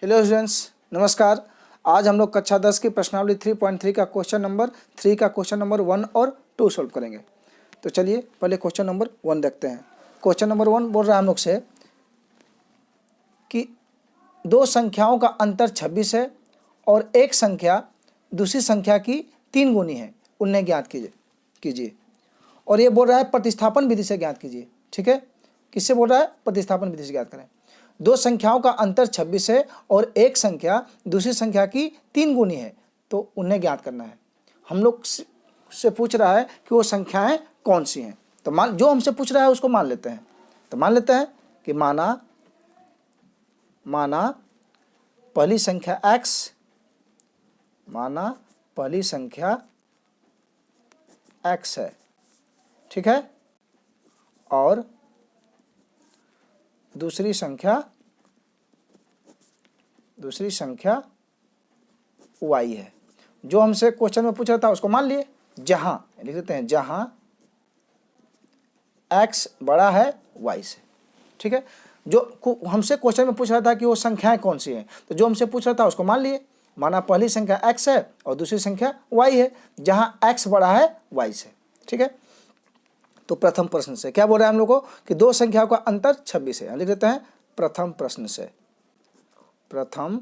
Hello students, नमस्कार। आज हम लोग कक्षा 10 की प्रश्नावली 3.3 का क्वेश्चन नंबर 3 का क्वेश्चन नंबर 1 और 2 सॉल्व करेंगे। तो चलिए पहले क्वेश्चन नंबर 1 देखते हैं। क्वेश्चन नंबर 1 बोल रहा है हम लोग से कि दो संख्याओं का अंतर 26 है और एक संख्या दूसरी संख्या की 3 गुनी है, उन्हें ज्ञात कीजिए। और ये बोल रहा है प्रतिस्थापन विधि से ज्ञात कीजिए। ठीक है, किससे बोल रहा है? प्रतिस्थापन विधि से ज्ञात करें। दो संख्याओं का अंतर 26 है और एक संख्या दूसरी संख्या की 3 गुनी है, तो उन्हें ज्ञात करना है। हम लोग से पूछ रहा है कि वो संख्याएं कौन सी हैं। तो जो हमसे पूछ रहा है उसको मान लेते हैं। तो मान लेते हैं कि माना पहली संख्या x, माना पहली संख्या x है, ठीक है, और दूसरी संख्या y है। जो हमसे क्वेश्चन में पूछ रहा था उसको मान लिए। जहां लिख देते हैं, जहां x बड़ा है y से। ठीक है, जो हमसे क्वेश्चन में पूछ रहा था कि वो संख्याएं कौन सी हैं, तो जो हमसे पूछ रहा था उसको मान लिए। माना पहली संख्या x है और दूसरी संख्या y है, जहां x बड़ा है y से। ठीक है, तो प्रथम प्रश्न से क्या बोल रहा है हम लोग को कि दो संख्याओं का अंतर 26 है। लिख देते हैं प्रथम प्रश्न से। प्रथम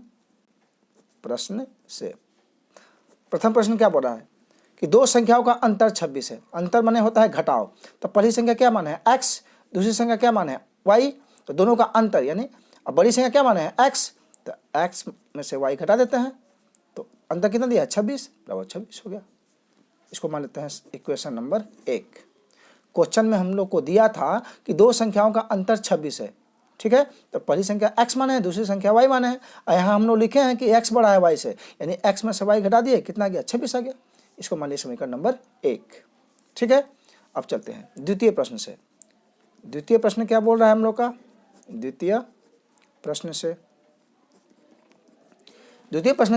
प्रश्न क्या बोल रहा है कि दो संख्याओं का अंतर 26 है। अंतर माने होता है घटाव। तो पहली संख्या क्या मान है? x, दूसरी संख्या क्या मान है? y। तो दोनों का अंतर यानी अब बड़ी संख्या क्या मान है? x। तो x में से y घटा देते हैं, तो अंतर कितना दिया है? 26 बराबर 26 हो गया। इसको मान लेते हैं इक्वेशन नंबर 1। क्वेश्चन में हम लोग को दिया था कि दो संख्याओं का अंतर 26 है। ठीक है, तो पहली संख्या x माने है, दूसरी संख्या y माने है। यहाँ हम लोग लिखे हैं कि x बड़ा है y से, यानी x में से y घटा दिए, कितना गया? 26 आ गया। इसको मान लिया समीकरण नंबर 1। ठीक है, अब चलते हैं द्वितीय प्रश्न से। द्वितीय प्रश्न क्या बोल रहा है हम लोग का? द्वितीय प्रश्न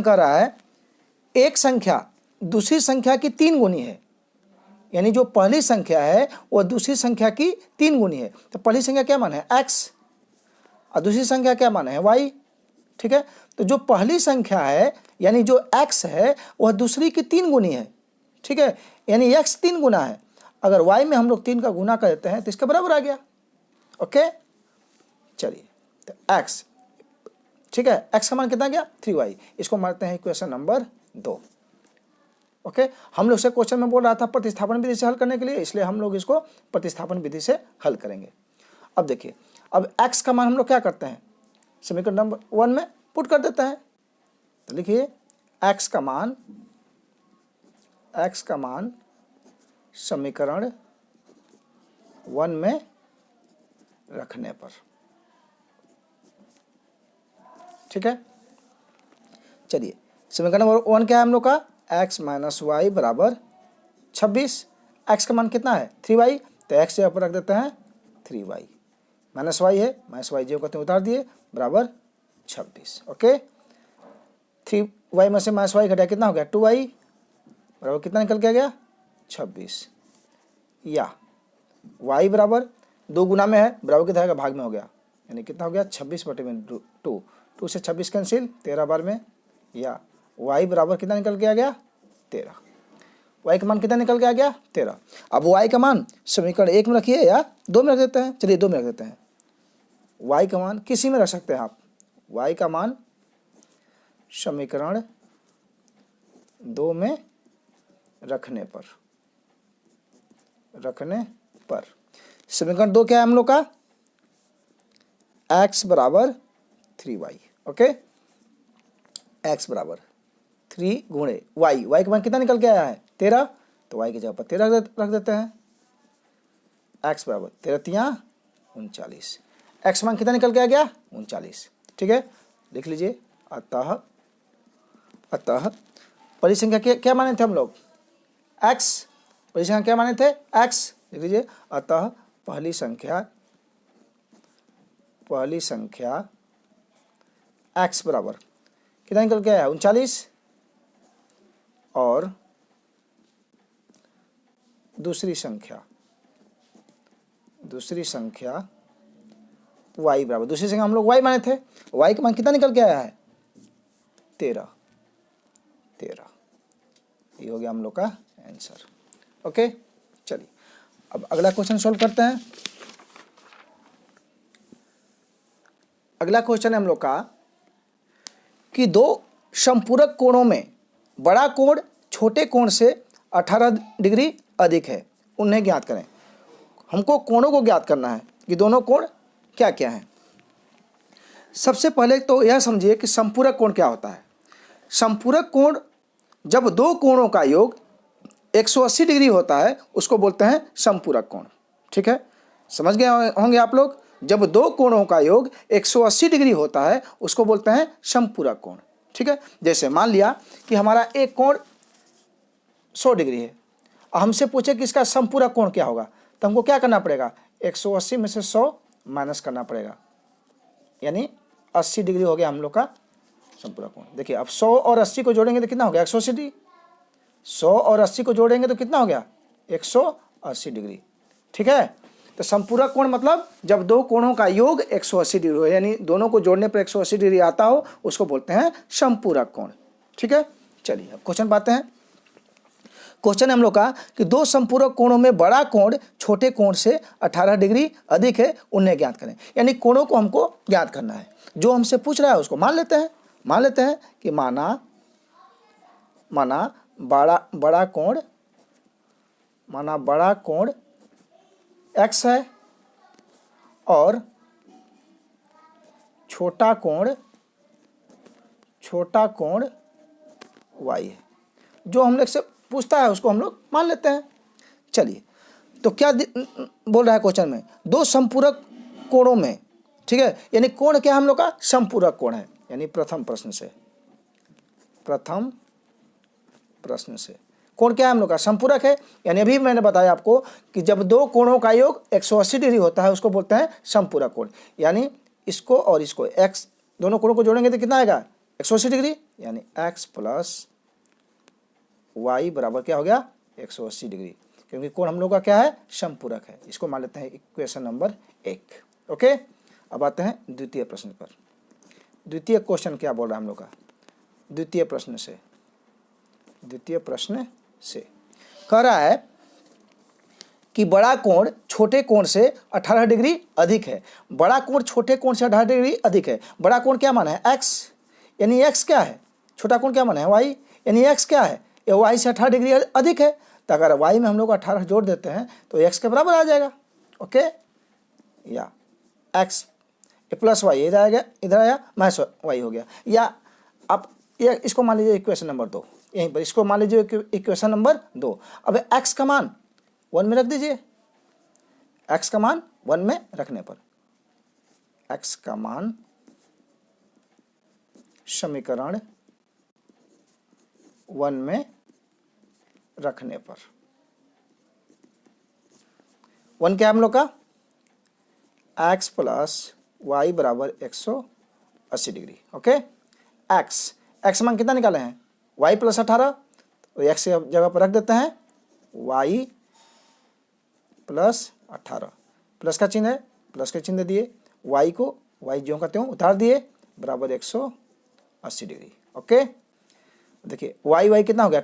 कह रहा है एक संख्या दूसरी संख्या की 3 गुनी है, यानी जो पहली संख्या है वह दूसरी संख्या की 3 गुनी है। तो पहली संख्या क्या मान है? x, और दूसरी संख्या क्या मान है? y। ठीक है, तो जो पहली संख्या है यानी जो x है वह दूसरी की 3 गुनी है। ठीक है, यानी x 3 गुना है। अगर y में हम लोग 3 का गुना कर देते हैं तो इसका बराबर आ गया। ओके, चलिए तो x, ठीक है, x का मान कितना गया? 3y। इसको मानते हैं इक्वेशन नंबर 2। ओके, हम लोग से क्वेश्चन में बोल रहा था प्रतिस्थापन विधि से हल करने के लिए, इसलिए हम लोग इसको प्रतिस्थापन विधि से हल करेंगे। अब देखिए, अब x का मान हम लोग क्या करते हैं? समीकरण नंबर 1 में पुट कर देते हैं। तो लिखिए x का मान समीकरण 1 में रखने पर। ठीक है, चलिए समीकरण नंबर 1 क्या है हम लोग का? x माइनस वाई बराबर 26। x का मान कितना है? 3y। तो x जगह पर रख देते हैं 3y, माइनस वाई है, माइनस वाई जो कहते हैं उतार दिए, बराबर 26। ओके, 3y में से माइनस वाई घटा कितना हो गया? 2y बराबर कितना निकल के गया? 26। या y बराबर 2 गुना में है, बराबर कितना है? भाग में हो गया, यानी कितना हो गया? 26 बटे में 2 से 26 कैंसिल, 13 बार में। या y बराबर कितना निकल के आ गया? 13। y का मान कितना निकल के आ गया? 13। अब y का मान समीकरण 1 में रखिए या 2 में रख देते हैं? चलिए 2 में रख देते हैं। y का मान किसी में रख सकते हैं आप। y का मान समीकरण 2 में रखने पर समीकरण 2 क्या है हम लोग का? x बराबर 3y। ओके, x बराबर 3 गुणे y का मान कितना निकल के आया है? 13। तो y की जगह पर 13 रख देते हैं। x बराबर 13 तिया 39। x मान कितना निकल के आ गया? 39। ठीक है, लिख लीजिए। अतः पहली संख्या क्या माने थे हम लोग? x। पहली संख्या क्या माने थे? x। लिख लीजिए। अतः पहली संख्या x बराबर कितना निकल के आया? 39। और दूसरी संख्या y बराबर, दूसरी संख्या हम लोग y माने थे, y का मान कितना निकल के आया है? 13 ये हो गया हम लोग का आंसर। ओके, चलिए अब अगला क्वेश्चन सॉल्व करते हैं। अगला क्वेश्चन है हम लोग का कि दो समपूरक कोणों में बड़ा कोण छोटे कोण से 18 डिग्री अधिक है, उन्हें ज्ञात करें। हमको कोणों को ज्ञात करना है कि दोनों कोण क्या क्या हैं। सबसे पहले तो यह समझिए कि समपूरक कोण क्या होता है। समपूरक कोण जब दो कोणों का योग 180 डिग्री होता है उसको बोलते हैं समपूरक कोण। ठीक है, समझ गए होंगे आप लोग। जब दो कोणों का योग 180 डिग्री होता है उसको बोलते हैं समपूरक कोण। ठीक है, जैसे मान लिया कि हमारा एक कोण 100 डिग्री है, हमसे पूछे कि इसका समपूरक कोण क्या होगा, तो हमको क्या करना पड़ेगा, 180 में से 100 माइनस करना पड़ेगा, यानी 80 डिग्री हो गया हम लोग का समपूरक कोण। देखिए अब 100 और 80 को जोड़ेंगे तो कितना हो गया, 180 डिग्री। 100 और 80 को जोड़ेंगे तो कितना हो गया, 180 डिग्री। ठीक है, तो समपूरक कोण मतलब जब दो कोणों का योग 180 डिग्री हो, यानी दोनों को जोड़ने पर 180 डिग्री आता हो, उसको बोलते हैं समपूरक कोण। ठीक है, चलिए अब क्वेश्चन पाते हैं। क्वेश्चन हम लोग का कि दो समपूरक कोणों में बड़ा कोण छोटे कोण से 18 डिग्री अधिक है, उन्हें ज्ञात करें। यानी कोणों को हमको ज्ञात करना है। जो हमसे पूछ रहा है उसको मान लेते हैं कि माना बड़ा कोण x है और छोटा कोण y है। जो हम लोग से पूछता है उसको हम लोग मान लेते हैं। चलिए, तो क्या बोल रहा है क्वेश्चन में, दो समपूरक कोणों में, ठीक है, यानी कोण क्या हम लोग का समपूरक कोण है। यानी प्रथम प्रश्न से कोण क्या है हम लोग का समपूरक है। यानी अभी मैंने बताया आपको कि जब दो कोणों का योग 180 डिग्री होता है उसको बोलते हैं समपूरक कोण। यानी इसको और इसको x दोनों कोणों को जोड़ेंगे तो कितना आएगा, 180 डिग्री, यानी x प्लस y बराबर क्या हो गया, 180 डिग्री, क्योंकि कोण हम लोग का क्या है, समपूरक है। इसको मान लेते हैं इक्वेशन नंबर 1। ओके, अब आते हैं द्वितीय प्रश्न पर। द्वितीय क्वेश्चन क्या बोल रहा है हम लोग का, द्वितीय प्रश्न से कह रहा है कि बड़ा कोण छोटे कोण से 18 डिग्री अधिक है। बड़ा कोण छोटे कोण से 18 डिग्री अधिक है। बड़ा कोण क्या माना है, x, यानी x क्या है, छोटा कोण क्या माना है, y, यानी x क्या है, ये y से 18 डिग्री अधिक है। तो अगर y में हम लोग 18 जोड़ देते हैं तो x के बराबर आ जाएगा। ओके, या x प्लस y इधर आया माइनस y हो गया। या आप ये इसको मान लीजिए इक्वेशन नंबर 2, यहीं पर इसको मान लीजिए इक्वेशन नंबर 2। अब x का मान 1 में रख दीजिए। x का मान 1 में रखने पर, x का मान समीकरण 1 में रखने पर 1 क्या हम लोग का, x प्लस y बराबर 180 डिग्री। ओके, x मान कितना निकाले हैं, y प्लस 18, तो x जगह पर रख देते हैं y प्लस 18, प्लस का चिन्ह है, प्लस का चिन्ह दिए, y को y ज्यों का त्यों उतार दिए, बराबर 180 डिग्री। ओके, देखिए y कितना हो गया,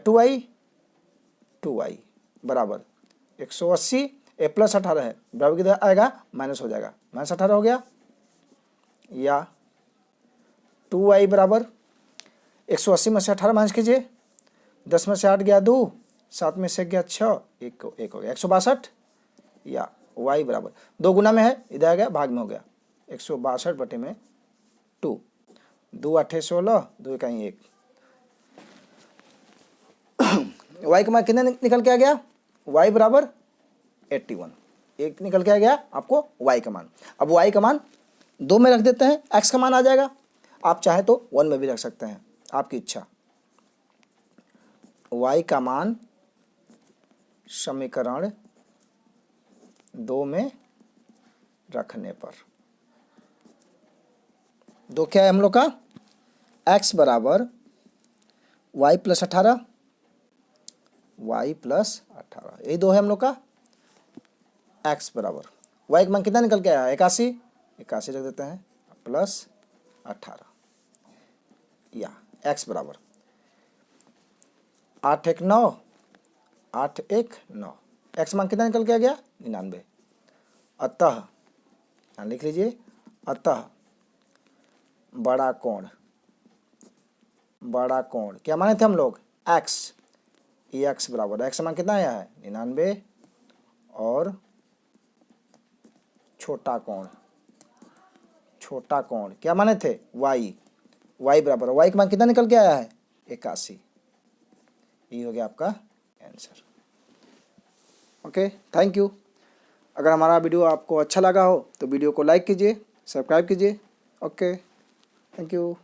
2y बराबर 180, ए प्लस 18 है, बराबर किधर आएगा, माइनस हो जाएगा, माइनस 18 हो गया। या 2y बराबर 180 में से 18 माइनस कीजिए, 10 में से 8 गया 2, 7 में से गया 6, 1 हो गया 162। या y बराबर 2 गुना में है, इधर आ गया भाग में हो गया 162 बटे में 2, 2 8 16, 2 कहीं 1, y का मान कितने निकल के आ गया, y बराबर 81, एक निकल के आ गया आपको y का मान। अब y का मान 2 में रख देते हैं, x का मान आ जाएगा। आप चाहे तो 1 में भी रख सकते हैं, आपकी इच्छा। y का मान समीकरण 2 में रखने पर 2 क्या है हम लोग का, x बराबर y प्लस 18, यही 2 है हम लोग का। x बराबर y का मान कितना निकल के आया, 81 रख देते हैं, प्लस 18, या x बराबर 8 1 9, 8 1 9, x मान कितना निकल के आ गया 99। अतः यहाँ लिख लीजिए, अतः बड़ा कोण क्या माने थे हम लोग x, ये x बराबर x मान कितना आया है 99 और छोटा कोण क्या माने थे y बराबर y का मान कितना निकल के आया है 81। ये हो गया आपका आंसर। Okay, thank you. अगर हमारा वीडियो आपको अच्छा लगा हो तो वीडियो को लाइक कीजिए, सब्सक्राइब कीजिए। Okay, thank you.